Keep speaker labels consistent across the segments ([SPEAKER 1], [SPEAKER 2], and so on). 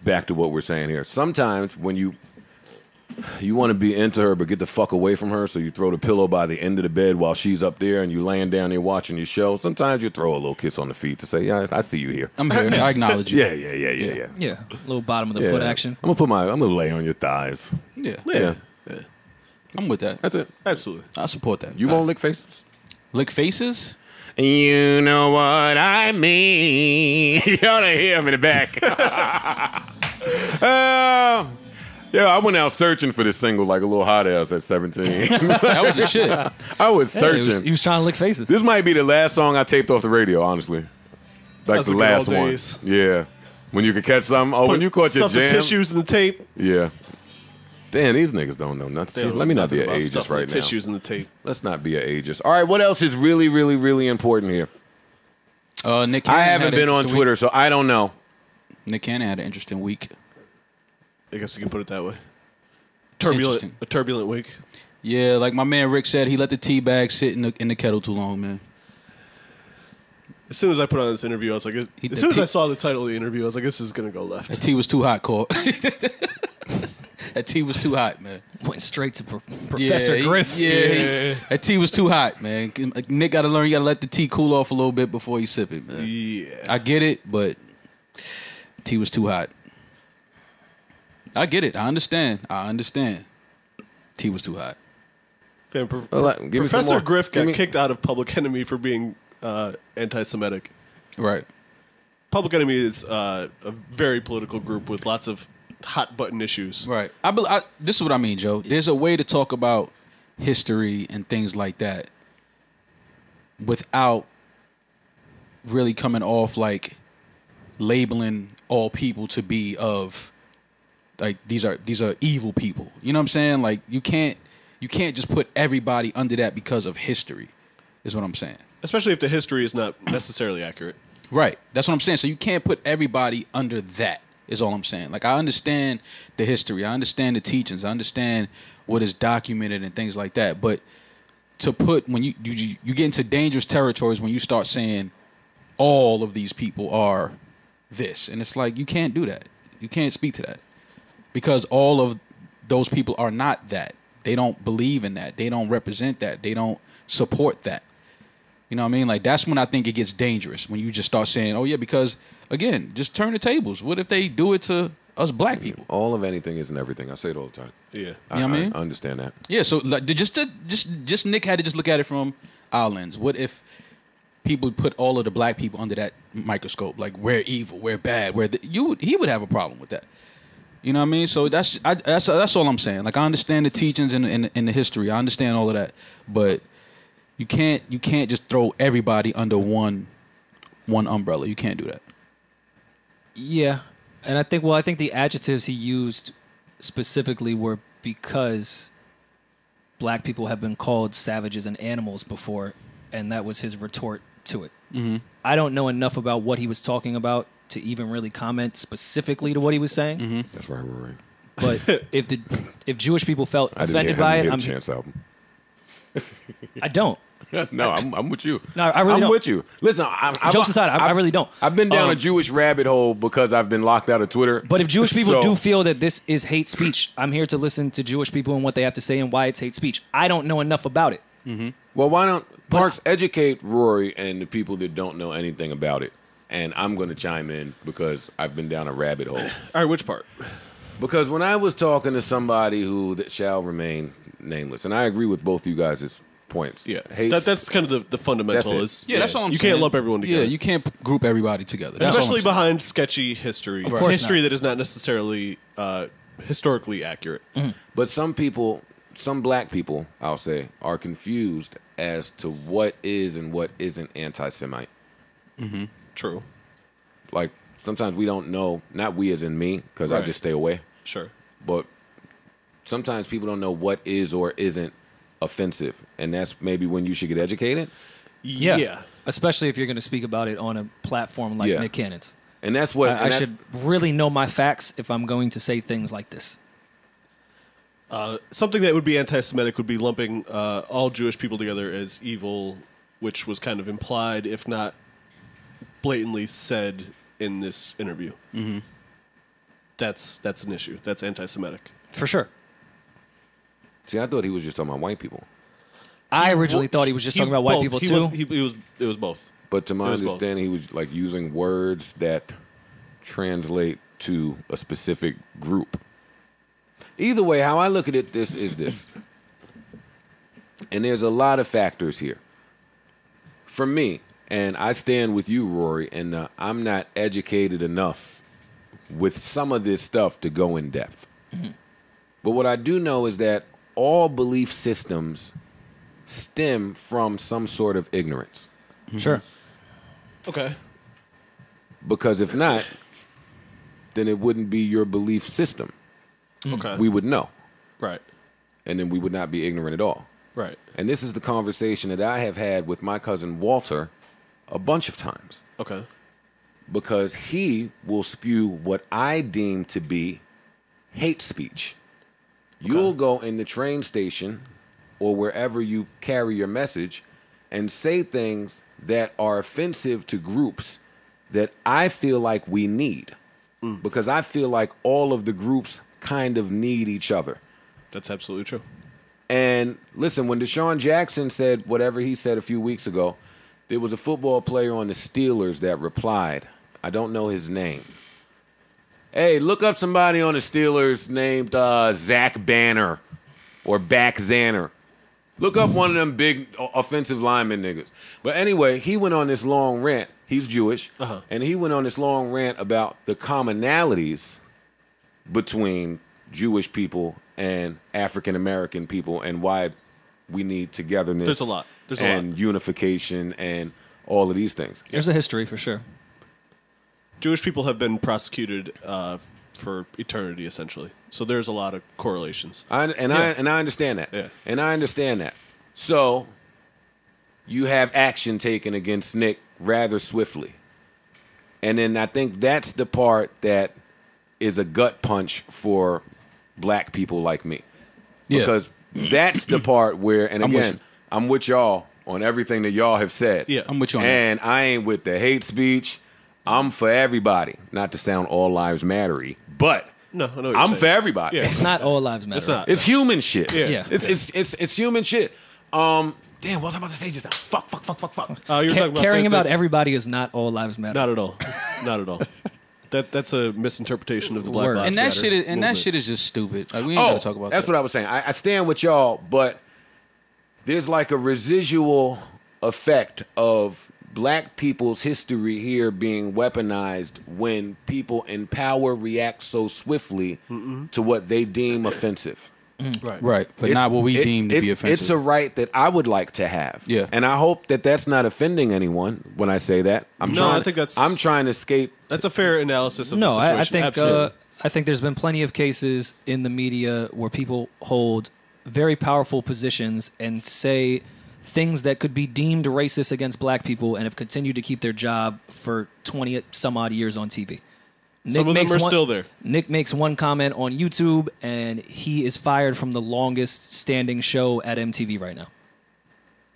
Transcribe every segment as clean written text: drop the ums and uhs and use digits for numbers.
[SPEAKER 1] back to what we're saying here. Sometimes when you want to be into her but get the fuck away from her, so you throw the pillow by the end of the bed while she's up there and you laying down there watching your show. Sometimes you throw a little kiss on the feet to say, yeah, I see you here.
[SPEAKER 2] I'm here. I acknowledge you.
[SPEAKER 1] Yeah.
[SPEAKER 3] Yeah, a little bottom of the foot action.
[SPEAKER 1] I'm gonna lay on your thighs.
[SPEAKER 2] Yeah. I'm with that.
[SPEAKER 1] That's it.
[SPEAKER 4] Absolutely.
[SPEAKER 2] I support that.
[SPEAKER 1] You won't lick faces?
[SPEAKER 2] Lick faces?
[SPEAKER 1] You know what I mean. You ought to hear him in the back. Yeah, I went out searching for this single like a little hot ass at 17.
[SPEAKER 2] That was the shit.
[SPEAKER 1] I was searching.
[SPEAKER 3] He was trying to lick faces.
[SPEAKER 1] This might be the last song I taped off the radio, honestly. Like
[SPEAKER 4] That's
[SPEAKER 1] the
[SPEAKER 4] the good
[SPEAKER 1] last
[SPEAKER 4] old
[SPEAKER 1] one.
[SPEAKER 4] days.
[SPEAKER 1] Yeah. When you could catch something. Oh, when you caught your
[SPEAKER 4] Stuff the
[SPEAKER 1] jam.
[SPEAKER 4] tissues in the tape.
[SPEAKER 1] Yeah. Damn, these niggas don't know nothing. Let me not be an ageist right now.
[SPEAKER 4] Tissues in the tape.
[SPEAKER 1] Let's not be an ageist. All right, what else is really, really, really important here?
[SPEAKER 2] Nick Cannon
[SPEAKER 1] I haven't been on Twitter, so I don't know.
[SPEAKER 2] Nick Cannon had an interesting week.
[SPEAKER 4] I guess you can put it that way. A turbulent week.
[SPEAKER 2] Yeah, like my man Rick said, he let the tea bag sit in the kettle too long, man.
[SPEAKER 4] As soon as I put on this interview, I was like, as soon as I saw the title of the interview, I was like, this is going to go left.
[SPEAKER 2] That tea was too hot, Cole. That tea was too hot, man.
[SPEAKER 3] Went straight to Professor Griff.
[SPEAKER 2] Yeah. That tea was too hot, man. Nick got to learn, you got to let the tea cool off a little bit before you sip it, man.
[SPEAKER 4] Yeah.
[SPEAKER 2] I get it, but tea was too hot. I get it. I understand. Tea was too hot.
[SPEAKER 4] Fam, Professor Griff got kicked out of Public Enemy for being anti-Semitic.
[SPEAKER 2] Right.
[SPEAKER 4] Public Enemy is a very political group with lots of hot button issues.
[SPEAKER 2] Right. This is what I mean, Joe. There's a way to talk about history and things like that without really coming off like labeling all people to be of like these are evil people. You know what I'm saying? Like you can't just put everybody under that because of history. Is what I'm saying. Especially
[SPEAKER 4] if the history is not necessarily accurate.
[SPEAKER 2] Right. That's what I'm saying. So you can't put everybody under that. Is all I'm saying. Like I understand the history, I understand the teachings, I understand what is documented and things like that. But to put when you get into dangerous territories when you start saying all of these people are this, and it's like you can't do that. You can't speak to that because all of those people are not that. They don't believe in that. They don't represent that. They don't support that. You know what I mean? Like that's when I think it gets dangerous when you just start saying, "Oh yeah," because again, just turn the tables. What if they do it to us black people?
[SPEAKER 1] All of anything isn't everything. I say it all the time.
[SPEAKER 4] Yeah,
[SPEAKER 2] you know what I mean?
[SPEAKER 1] I understand that.
[SPEAKER 2] Yeah, so like, just Nick had to just look at it from our lens. What if people put all of the black people under that microscope? Like we're evil, we're bad, he would have a problem with that. You know what I mean? So that's all I'm saying. Like I understand the teachings and the history. I understand all of that, but you can't just throw everybody under one umbrella. You can't do that.
[SPEAKER 3] Yeah, and I think the adjectives he used specifically were because black people have been called savages and animals before, and that was his retort to it. Mm-hmm. I don't know enough about what he was talking about to even really comment specifically to what he was saying.
[SPEAKER 1] Mm-hmm. That's right, Rory.
[SPEAKER 3] But if Jewish people felt offended by it,
[SPEAKER 1] Chance album.
[SPEAKER 3] I don't.
[SPEAKER 1] No, I'm with you.
[SPEAKER 3] No, I really don't.
[SPEAKER 1] I'm with you. Listen,
[SPEAKER 3] jokes aside, I really don't.
[SPEAKER 1] I've been down a Jewish rabbit hole because I've been locked out of Twitter.
[SPEAKER 3] But if Jewish people do feel that this is hate speech, I'm here to listen to Jewish people and what they have to say and why it's hate speech. I don't know enough about it.
[SPEAKER 1] Mm-hmm. Well, why don't Marks educate Rory and the people that don't know anything about it? And I'm going to chime in because I've been down a rabbit hole.
[SPEAKER 4] All right, which part?
[SPEAKER 1] Because when I was talking to somebody that shall remain nameless, and I agree with both you guys' points.
[SPEAKER 4] Yeah, that's kind of the fundamental.
[SPEAKER 1] That's
[SPEAKER 2] that's all I'm saying.
[SPEAKER 4] You can't lump everyone together.
[SPEAKER 2] Yeah, you can't group everybody together.
[SPEAKER 4] Especially behind sketchy history.
[SPEAKER 3] Of course
[SPEAKER 4] history
[SPEAKER 3] not.
[SPEAKER 4] that is not necessarily historically accurate.
[SPEAKER 1] Mm-hmm. But some people, some black people, I'll say, are confused as to what is and what isn't anti-Semite.
[SPEAKER 4] Mm-hmm. True.
[SPEAKER 1] Like, sometimes we don't know, not we as in me, because I just stay away.
[SPEAKER 4] Sure.
[SPEAKER 1] But sometimes people don't know what is or isn't offensive, and that's maybe when you should get educated.
[SPEAKER 3] Yeah. Especially if you're going to speak about it on a platform like Nick Cannon's.
[SPEAKER 1] And that's what
[SPEAKER 3] I should really know my facts if I'm going to say things like this.
[SPEAKER 4] Something that would be anti-Semitic would be lumping all Jewish people together as evil, which was kind of implied, if not blatantly said in this interview.
[SPEAKER 2] Mm-hmm.
[SPEAKER 4] that's an issue. That's anti-Semitic.
[SPEAKER 3] For sure.
[SPEAKER 1] See, I thought he was just talking about white people.
[SPEAKER 3] I originally thought he was just talking about white people too.
[SPEAKER 4] It was both.
[SPEAKER 1] But to my
[SPEAKER 4] It was both.
[SPEAKER 1] understanding, he was like using words that translate to a specific group. Either way, how I look at it, this is this. And there's a lot of factors here. For me, and I stand with you, Rory, and I'm not educated enough with some of this stuff to go in depth. Mm-hmm. But what I do know is that all belief systems stem from some sort of ignorance.
[SPEAKER 3] Mm-hmm. Sure.
[SPEAKER 4] Okay.
[SPEAKER 1] Because if not, then it wouldn't be your belief system.
[SPEAKER 4] Okay.
[SPEAKER 1] We would know.
[SPEAKER 4] Right.
[SPEAKER 1] And then we would not be ignorant at all.
[SPEAKER 4] Right.
[SPEAKER 1] And this is the conversation that I have had with my cousin Walter a bunch of times.
[SPEAKER 4] Okay.
[SPEAKER 1] Because he will spew what I deem to be hate speech. Okay. You'll go in the train station or wherever you carry your message and say things that are offensive to groups that I feel like we need. Because I feel like all of the groups kind of need each other.
[SPEAKER 4] That's absolutely true.
[SPEAKER 1] And listen, when Deshaun Jackson said whatever he said a few weeks ago, there was a football player on the Steelers that replied. I don't know his name. Hey, look up somebody on the Steelers named Zach Banner or Back Zanner. Look up one of them big offensive lineman niggas. But anyway, he went on this long rant. He's Jewish. And he went on this long rant about the commonalities between Jewish people and African American people and why we need togetherness.
[SPEAKER 4] There's a lot.
[SPEAKER 1] And unification and all of these things.
[SPEAKER 3] There's a history for sure.
[SPEAKER 4] Jewish people have been prosecuted for eternity, essentially. So there's a lot of correlations.
[SPEAKER 1] I understand that.
[SPEAKER 4] Yeah.
[SPEAKER 1] And I understand that. So you have action taken against Nick rather swiftly. And then I think that's the part that is a gut punch for black people like me.
[SPEAKER 2] Yeah.
[SPEAKER 1] Because that's the part where, and
[SPEAKER 2] I'm with
[SPEAKER 1] again,
[SPEAKER 2] you.
[SPEAKER 1] I'm with y'all on everything that y'all have said.
[SPEAKER 4] Yeah.
[SPEAKER 2] I'm with you on
[SPEAKER 1] And I ain't with the hate speech. I'm for everybody. Not to sound all lives mattery, but
[SPEAKER 4] No, I know what you're
[SPEAKER 1] I'm
[SPEAKER 4] saying.
[SPEAKER 1] for everybody.
[SPEAKER 4] Yeah.
[SPEAKER 3] It's not all lives matter.
[SPEAKER 4] It's not.
[SPEAKER 1] It's human shit.
[SPEAKER 4] Yeah.
[SPEAKER 1] It's human shit. Damn, what was I about to say just now? Fuck.
[SPEAKER 4] You're talking about
[SPEAKER 3] Caring about everybody is not all lives matter.
[SPEAKER 4] Not at all. Not at all. That's a misinterpretation of the Black
[SPEAKER 3] Word.
[SPEAKER 4] Lives
[SPEAKER 2] And that
[SPEAKER 4] Matter
[SPEAKER 2] shit is, and that
[SPEAKER 4] movement.
[SPEAKER 2] shit is just stupid. Like we ain't gotta talk about
[SPEAKER 1] that's
[SPEAKER 2] that.
[SPEAKER 1] what I was saying. I stand with y'all, but there's like a residual effect of black people's history here being weaponized when people in power react so swiftly to what they deem offensive.
[SPEAKER 2] Right, but not what we deem to be offensive.
[SPEAKER 1] It's a right that I would like to have.
[SPEAKER 2] Yeah.
[SPEAKER 1] And I hope that that's not offending anyone when I say that. I'm trying to escape.
[SPEAKER 4] That's a fair analysis of the
[SPEAKER 3] No,
[SPEAKER 4] situation.
[SPEAKER 3] I think
[SPEAKER 4] Absolutely.
[SPEAKER 3] I think there's been plenty of cases in the media where people hold very powerful positions and say things that could be deemed racist against black people and have continued to keep their job for 20 some odd years on TV.
[SPEAKER 4] Some of them are still there.
[SPEAKER 3] Nick makes one comment on YouTube and he is fired from the longest standing show at MTV right now.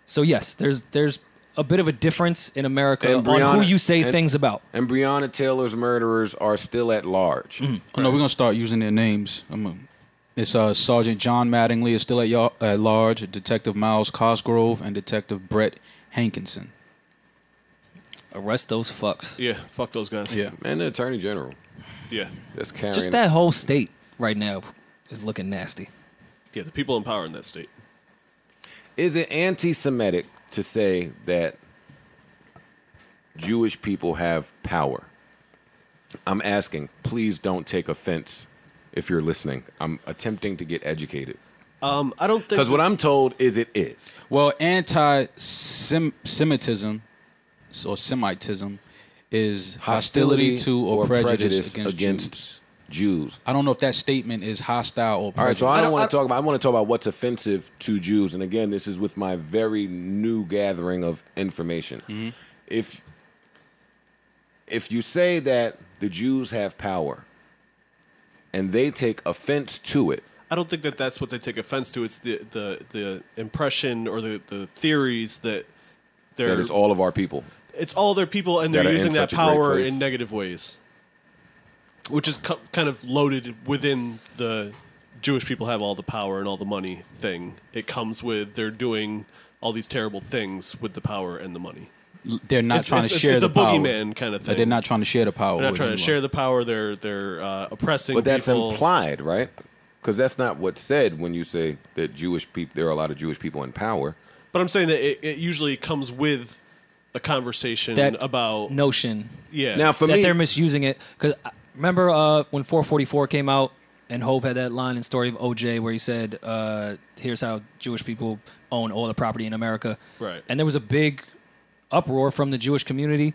[SPEAKER 3] So yes, there's a bit of a difference in America
[SPEAKER 1] And
[SPEAKER 3] on who
[SPEAKER 1] Breonna-
[SPEAKER 3] you say
[SPEAKER 1] and-
[SPEAKER 3] things about.
[SPEAKER 1] And Breonna Taylor's murderers are still at large.
[SPEAKER 2] Oh, no, we're gonna start using their names. It's Sergeant John Mattingly is still at large, Detective Miles Cosgrove, and Detective Brett Hankinson.
[SPEAKER 3] Arrest those fucks.
[SPEAKER 4] Yeah, fuck those guys.
[SPEAKER 2] Yeah.
[SPEAKER 1] And the Attorney General.
[SPEAKER 4] Yeah.
[SPEAKER 1] That's carrying.
[SPEAKER 3] Just that whole state right now is looking nasty.
[SPEAKER 4] Yeah, the people in power in that state.
[SPEAKER 1] Is it anti-Semitic to say that Jewish people have power? I'm asking, please don't take offense if you're listening. I'm attempting to get educated.
[SPEAKER 4] I don't think...
[SPEAKER 1] Because what I'm told is it is.
[SPEAKER 2] Well, anti-Semitism or Semitism is hostility to or prejudice against Jews. I don't know if that statement is hostile or prejudice.
[SPEAKER 1] All right, so I don't want to talk about. I want to talk about what's offensive to Jews. And again, this is with my very new gathering of information.
[SPEAKER 2] Mm-hmm.
[SPEAKER 1] If you say that the Jews have power, and they take offense to it,
[SPEAKER 4] I don't think that that's what they take offense to. It's the impression or the theories that they're...
[SPEAKER 1] that is all of our people.
[SPEAKER 4] It's all their people, and they're
[SPEAKER 1] that are in
[SPEAKER 4] using that
[SPEAKER 1] such a great
[SPEAKER 4] power
[SPEAKER 1] place.
[SPEAKER 4] in negative ways. which is kind of loaded within the Jewish people have all the power and all the money thing. It comes with they're doing all these terrible things with the power and the money.
[SPEAKER 2] They're not trying to share the power.
[SPEAKER 4] It's a boogeyman kind of thing.
[SPEAKER 2] They're not trying to share the power.
[SPEAKER 4] They're not trying to
[SPEAKER 2] anyone.
[SPEAKER 4] share the power. They're oppressing
[SPEAKER 1] But that's
[SPEAKER 4] people.
[SPEAKER 1] implied, right? Because that's not what's said when you say that Jewish people. There are a lot of Jewish people in power.
[SPEAKER 4] But I'm saying that it usually comes with a conversation
[SPEAKER 3] That
[SPEAKER 4] about
[SPEAKER 3] notion
[SPEAKER 4] yeah.
[SPEAKER 1] Now, for
[SPEAKER 3] that
[SPEAKER 1] me,
[SPEAKER 3] they're misusing it. Because remember when 444 came out and Hove had that line in Story of OJ where he said, "Here's how Jewish people own all the property in America."
[SPEAKER 4] Right.
[SPEAKER 3] And there was a big uproar from the Jewish community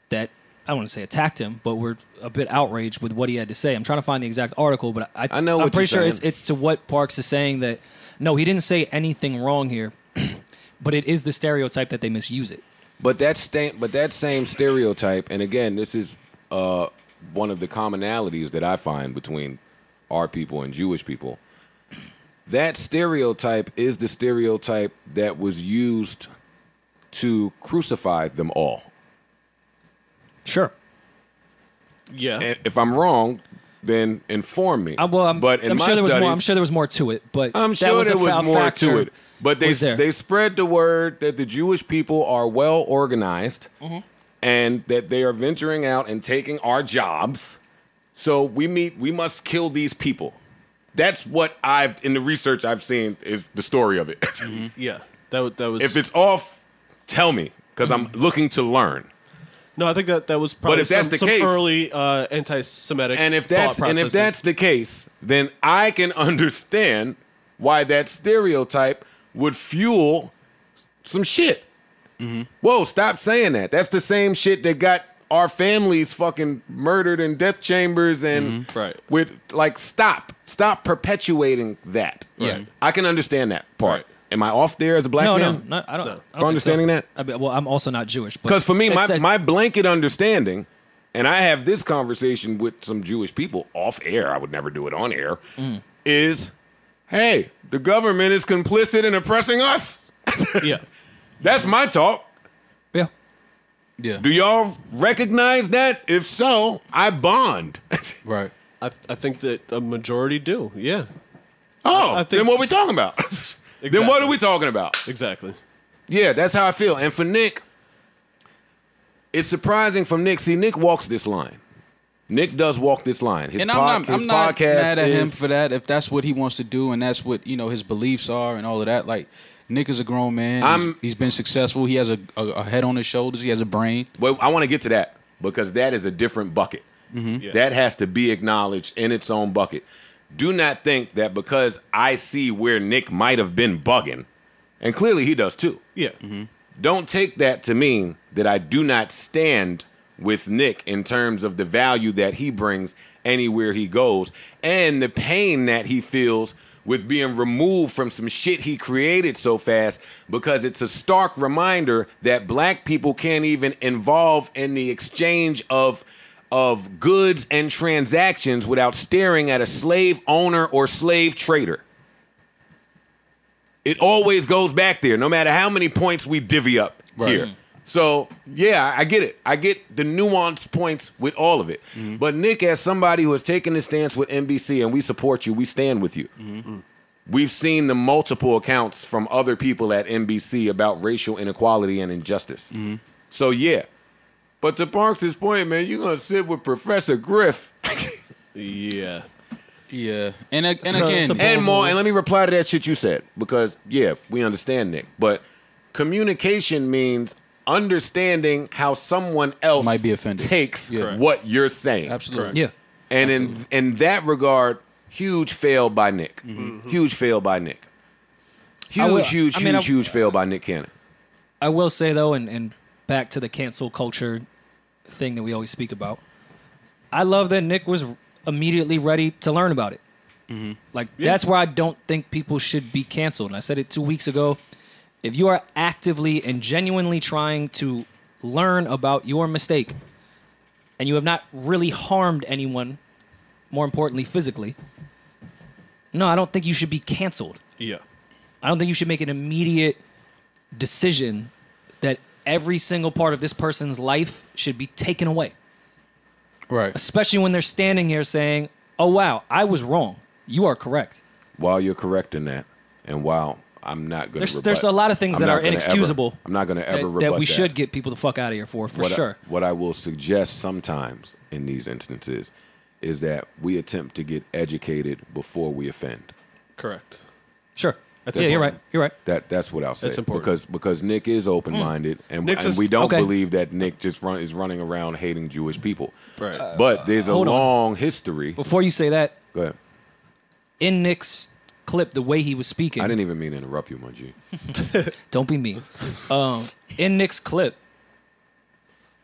[SPEAKER 3] that I don't want to say attacked him, but were a bit outraged with what he had to say. I'm trying to find the exact article, but
[SPEAKER 1] I know
[SPEAKER 3] I'm
[SPEAKER 1] what
[SPEAKER 3] pretty
[SPEAKER 1] you're
[SPEAKER 3] sure
[SPEAKER 1] saying.
[SPEAKER 3] it's to what Parks is saying that no, he didn't say anything wrong here, but it is the stereotype that they misuse it.
[SPEAKER 1] but that same stereotype, and again, this is one of the commonalities that I find between our people and Jewish people. That stereotype is the stereotype that was used to crucify them all.
[SPEAKER 3] Sure.
[SPEAKER 4] yeah.
[SPEAKER 1] And if I'm wrong, then inform me. But in
[SPEAKER 3] I'm
[SPEAKER 1] my
[SPEAKER 3] sure there was
[SPEAKER 1] studies,
[SPEAKER 3] more. I'm sure there was more to it, but
[SPEAKER 1] I'm
[SPEAKER 3] that
[SPEAKER 1] sure
[SPEAKER 3] was
[SPEAKER 1] there
[SPEAKER 3] a
[SPEAKER 1] was more
[SPEAKER 3] factor
[SPEAKER 1] to it. But
[SPEAKER 3] was there.
[SPEAKER 1] they spread the word that the Jewish people are well organized
[SPEAKER 3] Mm-hmm.
[SPEAKER 1] and that they are venturing out and taking our jobs. So we must kill these people. That's what in the research I've seen is the story of it.
[SPEAKER 4] Yeah. That was.
[SPEAKER 1] If it's off, tell me because I'm looking to learn.
[SPEAKER 4] no, I think that was probably
[SPEAKER 1] if that's the
[SPEAKER 4] some
[SPEAKER 1] case-
[SPEAKER 4] early anti-Semitic.
[SPEAKER 1] And if
[SPEAKER 4] thought
[SPEAKER 1] that's
[SPEAKER 4] processes.
[SPEAKER 1] the case, then I can understand why that stereotype would fuel some shit. Whoa, stop saying that. That's the same shit that got our families fucking murdered in death chambers and
[SPEAKER 4] Right.
[SPEAKER 1] with stop perpetuating that.
[SPEAKER 3] Yeah.
[SPEAKER 1] I can understand that part.
[SPEAKER 4] Right.
[SPEAKER 1] Am I off there as a black
[SPEAKER 3] no,
[SPEAKER 1] man?
[SPEAKER 3] no, I don't. I don't
[SPEAKER 1] For
[SPEAKER 3] think
[SPEAKER 1] understanding
[SPEAKER 3] so.
[SPEAKER 1] that?
[SPEAKER 3] I mean, well, I'm also not Jewish,
[SPEAKER 1] Because for me,
[SPEAKER 3] that's-
[SPEAKER 1] my blanket understanding, and I have this conversation with some Jewish people off air, I would never do it on air, is, hey, the government is complicit in oppressing us.
[SPEAKER 4] yeah.
[SPEAKER 1] That's my talk.
[SPEAKER 3] yeah.
[SPEAKER 2] Yeah.
[SPEAKER 1] Do y'all recognize that? If so, I bond.
[SPEAKER 2] Right.
[SPEAKER 4] I think that a majority do. Yeah.
[SPEAKER 1] Oh,
[SPEAKER 4] I think-
[SPEAKER 1] then what are we talking about? Then what are we talking about?
[SPEAKER 4] Exactly.
[SPEAKER 1] Yeah, that's how I feel. And for Nick, it's surprising from Nick. See, Nick walks this line. Nick does walk this line. His
[SPEAKER 2] And I'm not
[SPEAKER 1] podcast
[SPEAKER 2] mad at him
[SPEAKER 1] is-
[SPEAKER 2] for that. If that's what he wants to do and that's what his beliefs are and all of that, like Nick is a grown man. He's been successful. He has a head on his shoulders. He has a brain.
[SPEAKER 1] Well, I want to get to that because that is a different bucket.
[SPEAKER 4] Yeah.
[SPEAKER 1] That has to be acknowledged in its own bucket. Do not think that because I see where Nick might have been bugging, and clearly he does too.
[SPEAKER 4] Yeah.
[SPEAKER 1] Don't take that to mean that I do not stand with Nick in terms of the value that he brings anywhere he goes and the pain that he feels with being removed from some shit he created so fast, because it's a stark reminder that black people can't even involve in the exchange of goods and transactions without staring at a slave owner or slave trader. It always goes back there, no matter how many points we divvy up here. So, yeah, I get it. I get the nuanced points with all of it. But Nick, as somebody who has taken this stance with NBC, and we support you, we stand with you. We've seen the multiple accounts from other people at NBC about racial inequality and injustice. So, yeah. But to Parks' point, man, you're going to sit with Professor Griff.
[SPEAKER 4] Yeah.
[SPEAKER 2] Yeah. And
[SPEAKER 3] So-
[SPEAKER 2] again,
[SPEAKER 3] so-
[SPEAKER 1] And more, and let me reply to that shit you said, because, yeah, we understand, Nick. But communication means understanding how someone else
[SPEAKER 2] Might be offended.
[SPEAKER 1] takes
[SPEAKER 2] Yeah.
[SPEAKER 1] what you're saying.
[SPEAKER 2] absolutely.
[SPEAKER 3] Yeah.
[SPEAKER 1] And in that regard, huge fail by Nick. Huge fail by Nick. Huge, huge fail by Nick Cannon.
[SPEAKER 3] I will say though, and back to the cancel culture thing that we always speak about, I love that Nick was immediately ready to learn about it. Like that's where I don't think people should be canceled. And I said it 2 weeks ago. If you are actively and genuinely trying to learn about your mistake, and you have not really harmed anyone, more importantly physically, no, I don't think you should be canceled.
[SPEAKER 4] Yeah.
[SPEAKER 3] I don't think you should make an immediate decision that every single part of this person's life should be taken away.
[SPEAKER 2] Right.
[SPEAKER 3] Especially when they're standing here saying, "Oh wow, I was wrong. You are correct."
[SPEAKER 1] While you're correcting that, and while I'm not going to
[SPEAKER 3] There's a lot of things that are inexcusable.
[SPEAKER 1] I'm not going to ever rebut
[SPEAKER 3] that we
[SPEAKER 1] that.
[SPEAKER 3] should get people the fuck out of here for sure.
[SPEAKER 1] What I will suggest sometimes in these instances is that we attempt to get educated before we offend.
[SPEAKER 4] Correct.
[SPEAKER 3] Sure.
[SPEAKER 4] That's
[SPEAKER 3] You're
[SPEAKER 4] important.
[SPEAKER 3] right. You're right.
[SPEAKER 1] That's what I'll say.
[SPEAKER 4] That's important.
[SPEAKER 1] Because Nick is open-minded, and
[SPEAKER 4] Nick's
[SPEAKER 1] we don't
[SPEAKER 3] okay.
[SPEAKER 1] believe that Nick just is running around hating Jewish people.
[SPEAKER 4] Right.
[SPEAKER 1] But there's a
[SPEAKER 3] hold on.
[SPEAKER 1] long history.
[SPEAKER 3] Before you say that,
[SPEAKER 1] Go ahead.
[SPEAKER 3] in Nick's clip, the way he was speaking,
[SPEAKER 1] I didn't even mean to interrupt you, my G.
[SPEAKER 3] don't be mean. In Nick's clip,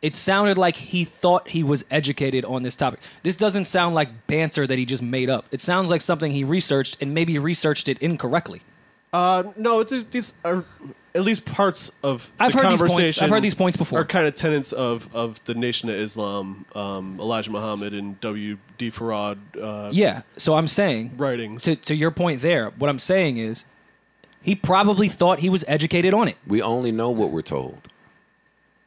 [SPEAKER 3] it sounded like he thought he was educated on this topic. This doesn't sound like banter that he just made up. It sounds like something he researched, and maybe he researched it incorrectly.
[SPEAKER 4] No, these are at least parts of
[SPEAKER 3] I've
[SPEAKER 4] the
[SPEAKER 3] heard these points.
[SPEAKER 4] conversation
[SPEAKER 3] I've heard these points before.
[SPEAKER 4] Are kind of tenets of the Nation of Islam, Elijah Muhammad and W.D. Farad
[SPEAKER 3] Yeah, so I'm saying,
[SPEAKER 4] writings.
[SPEAKER 3] to your point there, what I'm saying is, he probably thought he was educated on it.
[SPEAKER 1] We only know what we're told.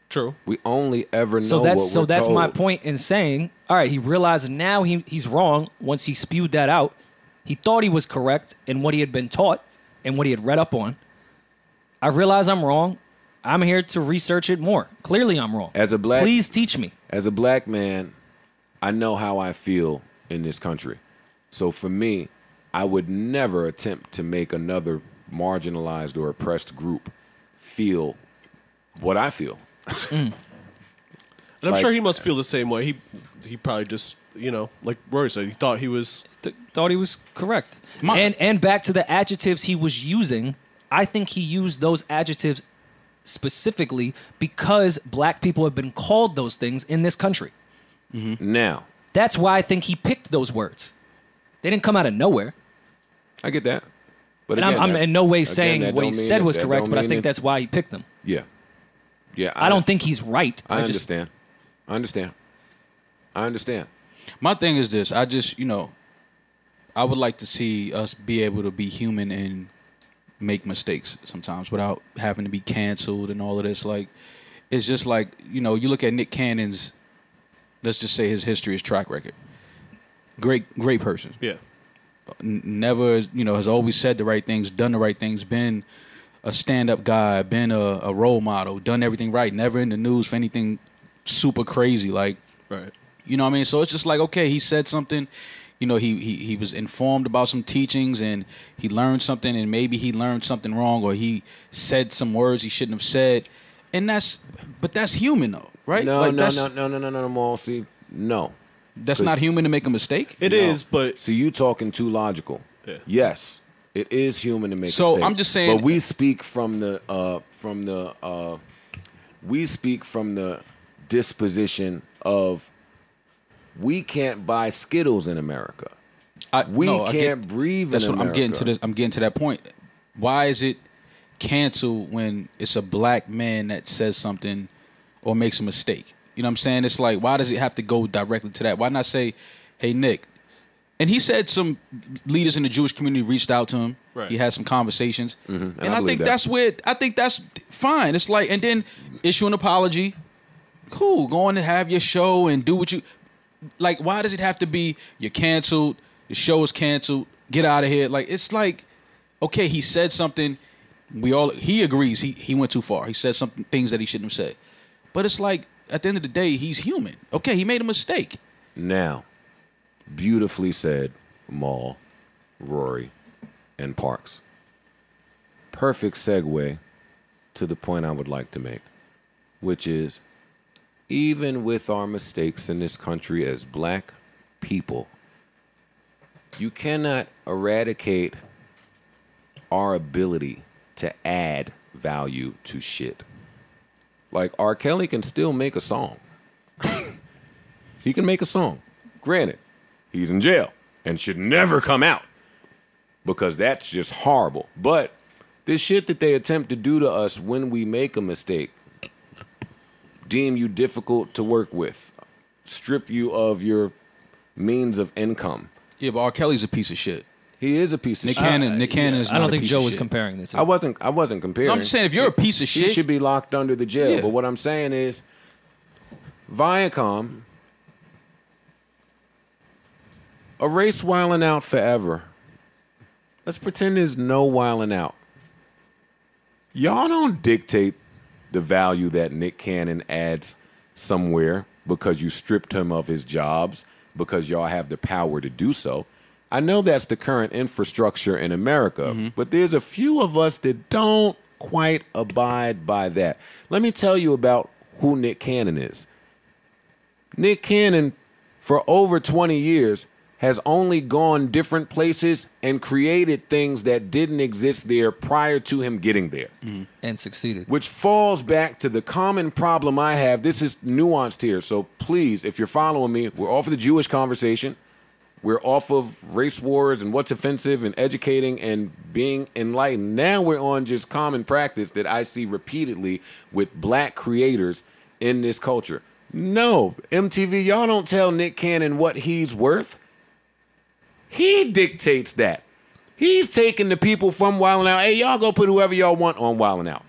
[SPEAKER 4] True.
[SPEAKER 1] We only ever know
[SPEAKER 3] So
[SPEAKER 1] what
[SPEAKER 3] that's
[SPEAKER 1] we're told.
[SPEAKER 3] my point in saying, all right, he realized now he's wrong once he spewed that out. He thought he was correct in what he had been taught and what he had read up on. I realize I'm wrong. I'm here to research it more. Clearly I'm wrong. Please teach me.
[SPEAKER 1] As a black man, I know how I feel in this country. So for me, I would never attempt to make another marginalized or oppressed group feel what I feel.
[SPEAKER 4] And I'm
[SPEAKER 1] Like-
[SPEAKER 4] sure he must feel the same way. He probably just, like Rory said, he thought he was.
[SPEAKER 3] Thought he was correct. And back to the adjectives he was using, I think he used those adjectives specifically because black people have been called those things in this country.
[SPEAKER 1] Now,
[SPEAKER 3] That's why I think he picked those words. They didn't come out of nowhere.
[SPEAKER 1] I get that. But
[SPEAKER 3] And
[SPEAKER 1] again,
[SPEAKER 3] I'm in no way saying
[SPEAKER 1] that
[SPEAKER 3] what he
[SPEAKER 1] don't mean
[SPEAKER 3] said
[SPEAKER 1] that-
[SPEAKER 3] was
[SPEAKER 1] that
[SPEAKER 3] correct,
[SPEAKER 1] don't
[SPEAKER 3] but I
[SPEAKER 1] mean
[SPEAKER 3] think
[SPEAKER 1] that-
[SPEAKER 3] that's why he picked them.
[SPEAKER 1] Yeah. Yeah.
[SPEAKER 3] I don't think he's right.
[SPEAKER 1] I
[SPEAKER 3] just
[SPEAKER 1] understand. I understand.
[SPEAKER 2] My thing is this. I just, I would like to see us be able to be human and make mistakes sometimes without having to be canceled and all of this. Like, it's just like, you look at Nick Cannon's, let's just say his history, his track record. Great person.
[SPEAKER 4] Yeah.
[SPEAKER 2] Never, has always said the right things, done the right things, been a stand-up guy, been a role model, done everything right, never in the news for anything super crazy. Like,
[SPEAKER 4] Right.
[SPEAKER 2] you know what I mean? So it's just like, okay, he said something, he was informed about some teachings and he learned something and maybe he learned something wrong or he said some words he shouldn't have said. And that's human though, right?
[SPEAKER 1] No,
[SPEAKER 2] Like,
[SPEAKER 1] no, Maul. See, no.
[SPEAKER 2] That's not human to make a mistake?
[SPEAKER 4] It is, but
[SPEAKER 1] See, you talking too logical.
[SPEAKER 4] Yeah.
[SPEAKER 1] Yes, it is human to make
[SPEAKER 2] So,
[SPEAKER 1] mistakes.
[SPEAKER 2] I'm just saying-
[SPEAKER 1] But we speak from the disposition of we can't buy Skittles in America. We can't breathe
[SPEAKER 2] That's
[SPEAKER 1] in
[SPEAKER 2] what
[SPEAKER 1] America.
[SPEAKER 2] I'm getting to this. I'm getting to that point. Why is it canceled when it's a black man that says something or makes a mistake? You know what I'm saying? It's like, why does it have to go directly to that? Why not say, hey, Nick? And he said some leaders in the Jewish community reached out to him.
[SPEAKER 4] Right.
[SPEAKER 2] He had some conversations.
[SPEAKER 1] And
[SPEAKER 2] And
[SPEAKER 1] I
[SPEAKER 2] I
[SPEAKER 1] believe
[SPEAKER 2] think
[SPEAKER 1] that.
[SPEAKER 2] that's where, I think that's fine. It's like, and then issue an apology. Cool. Go on and have your show and do what you, like, why does it have to be you're canceled, the show is canceled, get out of here? Like, it's like, okay, he said something. He agrees he went too far. He said some things that he shouldn't have said. But it's like, at the end of the day, he's human. Okay, he made a mistake.
[SPEAKER 1] Now, beautifully said, Maul, Rory, and Parks. Perfect segue to the point I would like to make, which is even with our mistakes in this country as black people, you cannot eradicate our ability to add value to shit. Like, R. Kelly can still make a song. He can make a song. Granted, he's in jail and should never come out because that's just horrible. But this shit that they attempt to do to us when we make a mistake, deem you difficult to work with, strip you of your means of income.
[SPEAKER 2] Yeah, but R. Kelly's a piece of shit.
[SPEAKER 1] He is a piece of
[SPEAKER 2] Nick
[SPEAKER 1] shit.
[SPEAKER 2] Cannon is
[SPEAKER 3] I
[SPEAKER 2] not
[SPEAKER 3] don't
[SPEAKER 2] a
[SPEAKER 3] think
[SPEAKER 2] piece
[SPEAKER 3] Joe
[SPEAKER 2] of
[SPEAKER 3] was
[SPEAKER 2] shit.
[SPEAKER 3] comparing this.
[SPEAKER 1] I wasn't comparing.
[SPEAKER 2] No, I'm just saying, if you're a piece of
[SPEAKER 1] he
[SPEAKER 2] shit,
[SPEAKER 1] should be locked under the jail.
[SPEAKER 2] Yeah.
[SPEAKER 1] But what I'm saying is, Viacom erase wilding out forever. Let's pretend there's no wilding out. Y'all don't dictate the value that Nick Cannon adds somewhere because you stripped him of his jobs, because y'all have the power to do so. I know that's the current infrastructure in America, but there's a few of us that don't quite abide by that. Let me tell you about who Nick Cannon is. Nick Cannon, for over 20 years, has only gone different places and created things that didn't exist there prior to him getting there.
[SPEAKER 3] And succeeded.
[SPEAKER 1] Which falls back to the common problem I have. This is nuanced here, so please, if you're following me, we're off of the Jewish conversation. We're off of race wars and what's offensive and educating and being enlightened. Now we're on just common practice that I see repeatedly with black creators in this culture. No, MTV, y'all don't tell Nick Cannon what he's worth. He dictates that. He's taking the people from Wildin' Out. Hey, y'all go put whoever y'all want on Wildin' Out.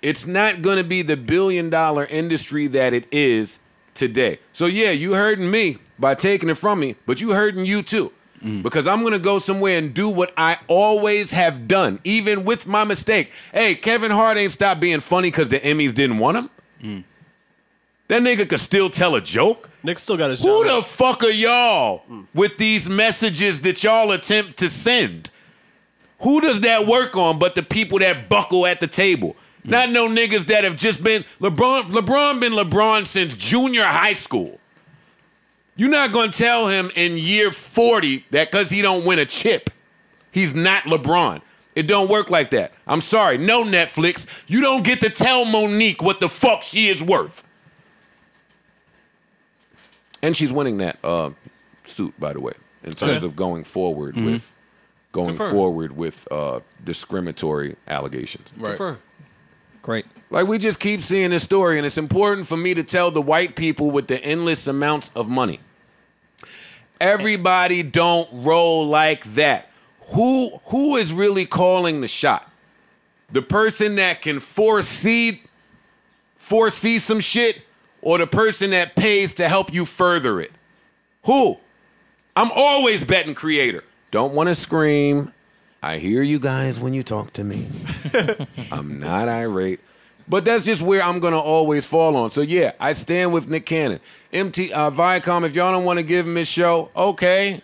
[SPEAKER 1] It's not going to be the billion-dollar industry that it is today. So, yeah, you hurting me by taking it from me, but you hurting you too. Because I'm going to go somewhere and do what I always have done, even with my mistake. Hey, Kevin Hart ain't stopped being funny because the Emmys didn't want him. That nigga could still tell a joke.
[SPEAKER 4] Nick still got his
[SPEAKER 1] Who
[SPEAKER 4] job.
[SPEAKER 1] the fuck are y'all with these messages that y'all attempt to send? Who does that work on but the people that buckle at the table? Not no niggas that have just been LeBron. LeBron been LeBron since junior high school. You're not going to tell him in year 40 that because he don't win a chip, he's not LeBron. It don't work like that. I'm sorry. No, Netflix. You don't get to tell Monique what the fuck she is worth. And she's winning that suit, by the way, in terms of going forward with discriminatory allegations.
[SPEAKER 2] Right.
[SPEAKER 3] Great.
[SPEAKER 1] Like, we just keep seeing this story, and it's important for me to tell the white people with the endless amounts of money. Everybody don't roll like that. Who is really calling the shot? The person that can foresee some shit, or the person that pays to help you further it? Who? I'm always betting creator. Don't want to scream. I hear you guys when you talk to me. I'm not irate. But that's just where I'm going to always fall on. So, yeah, I stand with Nick Cannon. Viacom, if y'all don't want to give him his show, okay.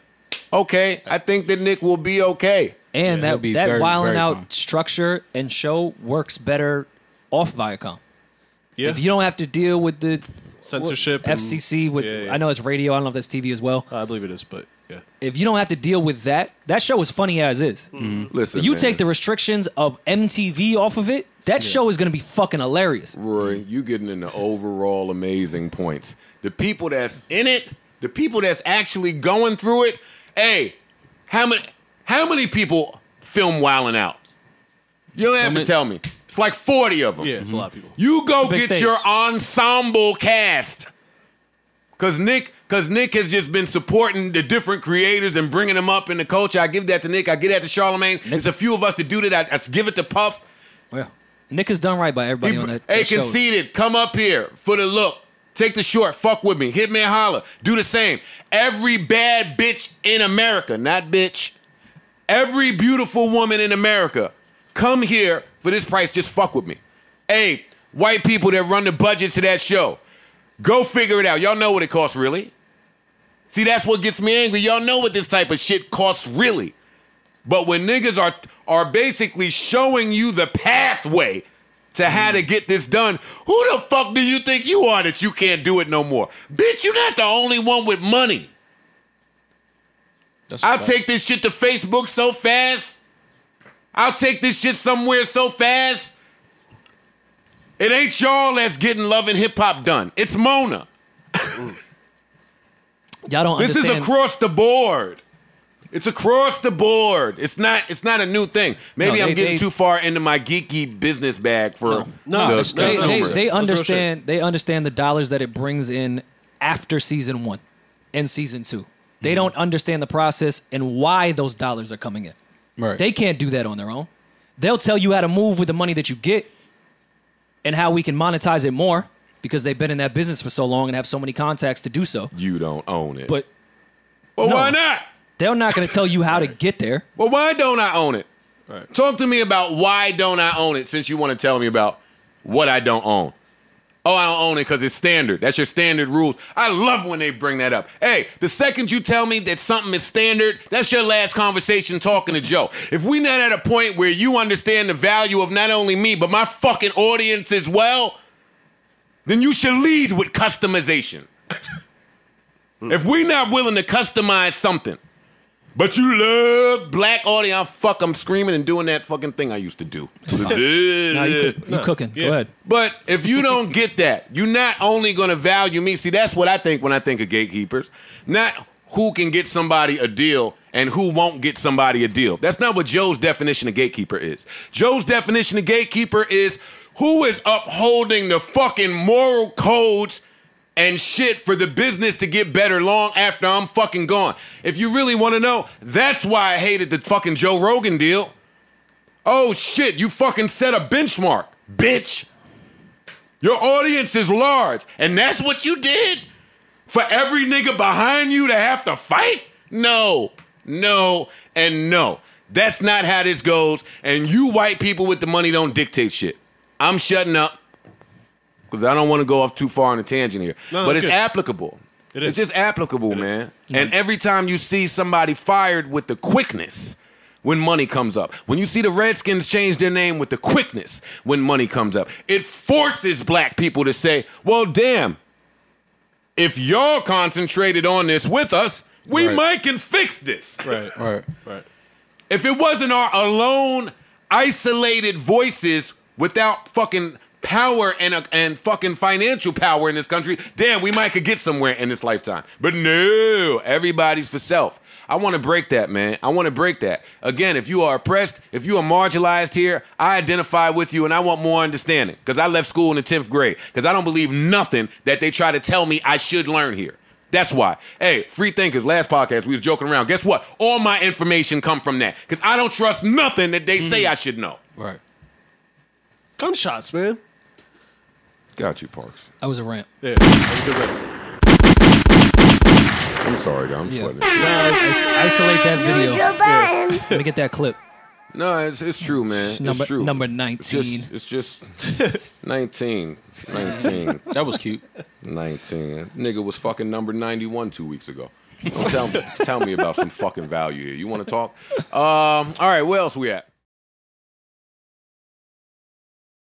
[SPEAKER 1] I think that Nick will be okay.
[SPEAKER 3] And that
[SPEAKER 2] very,
[SPEAKER 3] Wildin'
[SPEAKER 2] very
[SPEAKER 3] Out
[SPEAKER 2] fun.
[SPEAKER 3] structure and show works better off Viacom.
[SPEAKER 4] Yeah.
[SPEAKER 3] If you don't have to deal with the
[SPEAKER 4] Censorship and-
[SPEAKER 3] FCC, with
[SPEAKER 4] Yeah.
[SPEAKER 3] I know it's radio, I don't know if that's TV as well.
[SPEAKER 4] I believe it is, but yeah.
[SPEAKER 3] If you don't have to deal with that show is funny as is.
[SPEAKER 1] Listen,
[SPEAKER 3] You
[SPEAKER 1] man,
[SPEAKER 3] take the restrictions of MTV off of it, that show is going to be fucking hilarious.
[SPEAKER 1] Rory, you getting into overall amazing points. The people that's in it, the people that's actually going through it. Hey, how many people film Wildin' Out? You don't have to tell me. It's like 40 of them.
[SPEAKER 4] Yeah, it's a lot of people.
[SPEAKER 1] You go
[SPEAKER 3] Big
[SPEAKER 1] get
[SPEAKER 3] stage.
[SPEAKER 1] your ensemble cast. Cause Nick has just been supporting the different creators and bringing them up in the culture. I give that to Nick. I give that to Charlamagne. There's a few of us that do that. I give it to Puff.
[SPEAKER 3] Yeah. Nick has done right by everybody on that
[SPEAKER 1] Hey,
[SPEAKER 3] show.
[SPEAKER 1] Conceited, come up here for the look. Take the short. Fuck with me. Hit me and holler. Do the same. Every bad bitch in America, not bitch. Every beautiful woman in America, come here for this price. Just fuck with me. Hey, white people that run the budgets of that show, go figure it out. Y'all know what it costs, really. See, that's what gets me angry. Y'all know what this type of shit costs, really. But when niggas are basically showing you the pathway to how to get this done, who the fuck do you think you are that you can't do it no more? Bitch, you're not the only one with money. I'll take this shit to Facebook so fast. I'll take this shit somewhere so fast. It ain't y'all that's getting Love and Hip Hop done. It's Mona.
[SPEAKER 3] Y'all don't
[SPEAKER 1] This
[SPEAKER 3] understand.
[SPEAKER 1] is across the board. It's across the board. It's not a new thing. Maybe
[SPEAKER 3] No,
[SPEAKER 1] I'm getting
[SPEAKER 3] they-
[SPEAKER 1] too far into my geeky business bag for
[SPEAKER 4] No,
[SPEAKER 1] the
[SPEAKER 4] they-
[SPEAKER 1] consumers.
[SPEAKER 3] they
[SPEAKER 4] That's real
[SPEAKER 3] understand. They understand the dollars that it brings in after season 1 and season 2. They don't understand the process and why those dollars are coming in.
[SPEAKER 2] Right.
[SPEAKER 3] They can't do that on their own. They'll tell you how to move with the money that you get and how we can monetize it more because they've been in that business for so long and have so many contacts to do so.
[SPEAKER 1] You don't own it.
[SPEAKER 3] But
[SPEAKER 1] Well,
[SPEAKER 3] No.
[SPEAKER 1] why not?
[SPEAKER 3] They're not going to tell you how to get there.
[SPEAKER 1] Well, why don't I own it?
[SPEAKER 4] Right.
[SPEAKER 1] Talk to me about why don't I own it since you want to tell me about what I don't own. Oh, I don't own it because it's standard. That's your standard rules. I love when they bring that up. Hey, the second you tell me that something is standard, that's your last conversation talking to Joe. If we not at a point where you understand the value of not only me, but my fucking audience as well, then you should lead with customization. If we not willing to customize something, but you love black audience, I'm screaming and doing that fucking thing I used to do.
[SPEAKER 3] Nah, you cooking.
[SPEAKER 4] Yeah.
[SPEAKER 3] Go ahead.
[SPEAKER 1] But if you don't get that, you're not only going to value me. See, that's what I think when I think of gatekeepers. Not who can get somebody a deal and who won't get somebody a deal. That's not what Joe's definition of gatekeeper is. Joe's definition of gatekeeper is who is upholding the fucking moral codes and shit for the business to get better long after I'm fucking gone. If you really want to know, that's why I hated the fucking Joe Rogan deal. Oh shit, you fucking set a benchmark, bitch. Your audience is large, and that's what you did? For every nigga behind you to have to fight? No, and no. That's not how this goes, and you white people with the money don't dictate shit. I'm shutting up. Because I don't want to go off too far on a tangent here.
[SPEAKER 4] No,
[SPEAKER 1] but it's
[SPEAKER 4] good.
[SPEAKER 1] applicable. It's just applicable, man. And every time you see somebody fired with the quickness when money comes up, when you see the Redskins change their name with the quickness when money comes up, it forces black people to say, well, damn, if y'all concentrated on this with us, we might can fix this.
[SPEAKER 4] Right.
[SPEAKER 1] If it wasn't our alone, isolated voices without fucking power and fucking financial power in this country, damn, we might could get somewhere in this lifetime. But no, everybody's for self. I want to break that, man. I want to break that. Again, if you are oppressed, if you are marginalized here, I identify with you and I want more understanding because I left school in the 10th grade because I don't believe nothing that they try to tell me I should learn here. That's why. Hey, free thinkers, last podcast, we was joking around. Guess what? All my information come from that because I don't trust nothing that they say I should know.
[SPEAKER 2] Right.
[SPEAKER 4] Gunshots, man.
[SPEAKER 1] Got you, Parks.
[SPEAKER 3] That was a rant.
[SPEAKER 4] Yeah, that was a good rant.
[SPEAKER 1] I'm sorry, guys. I'm sweating.
[SPEAKER 3] Isolate that video. Let me get that clip.
[SPEAKER 1] No, it's true, man. It's true.
[SPEAKER 3] Number 19.
[SPEAKER 1] It's just 19.
[SPEAKER 2] That was cute.
[SPEAKER 1] 19. Nigga was fucking number 91 2 weeks ago. Don't tell me about some fucking value here. You want to talk? All right, where else we at?